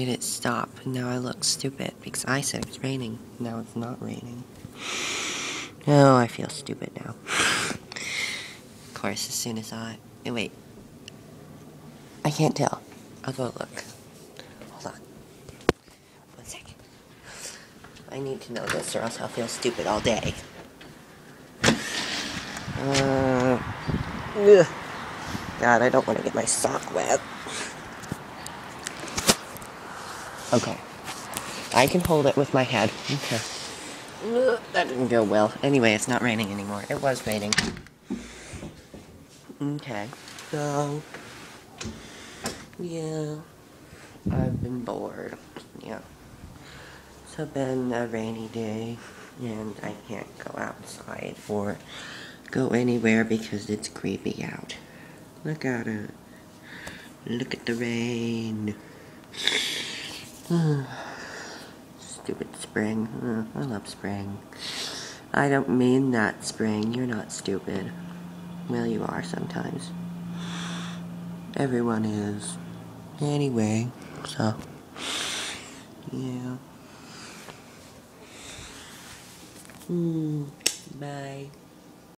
did it stop? Now I look stupid because I said it was raining. Now it's not raining. Oh, I feel stupid now. Of course, as soon as wait. I can't tell. I'll go look. Hold on. 1 second. I need to know this or else I'll feel stupid all day. Ugh. God, I don't want to get my sock wet. Okay. I can hold it with my head. Okay. That didn't go well. Anyway, it's not raining anymore. It was raining. Okay. So, yeah. I've been bored. Yeah. It's been a rainy day, and I can't go outside or go anywhere because it's creepy out. Look at it. Look at the rain. Stupid spring. I love spring. I don't mean that, spring. You're not stupid. Well, you are sometimes. Everyone is. Anyway, so, yeah. Bye.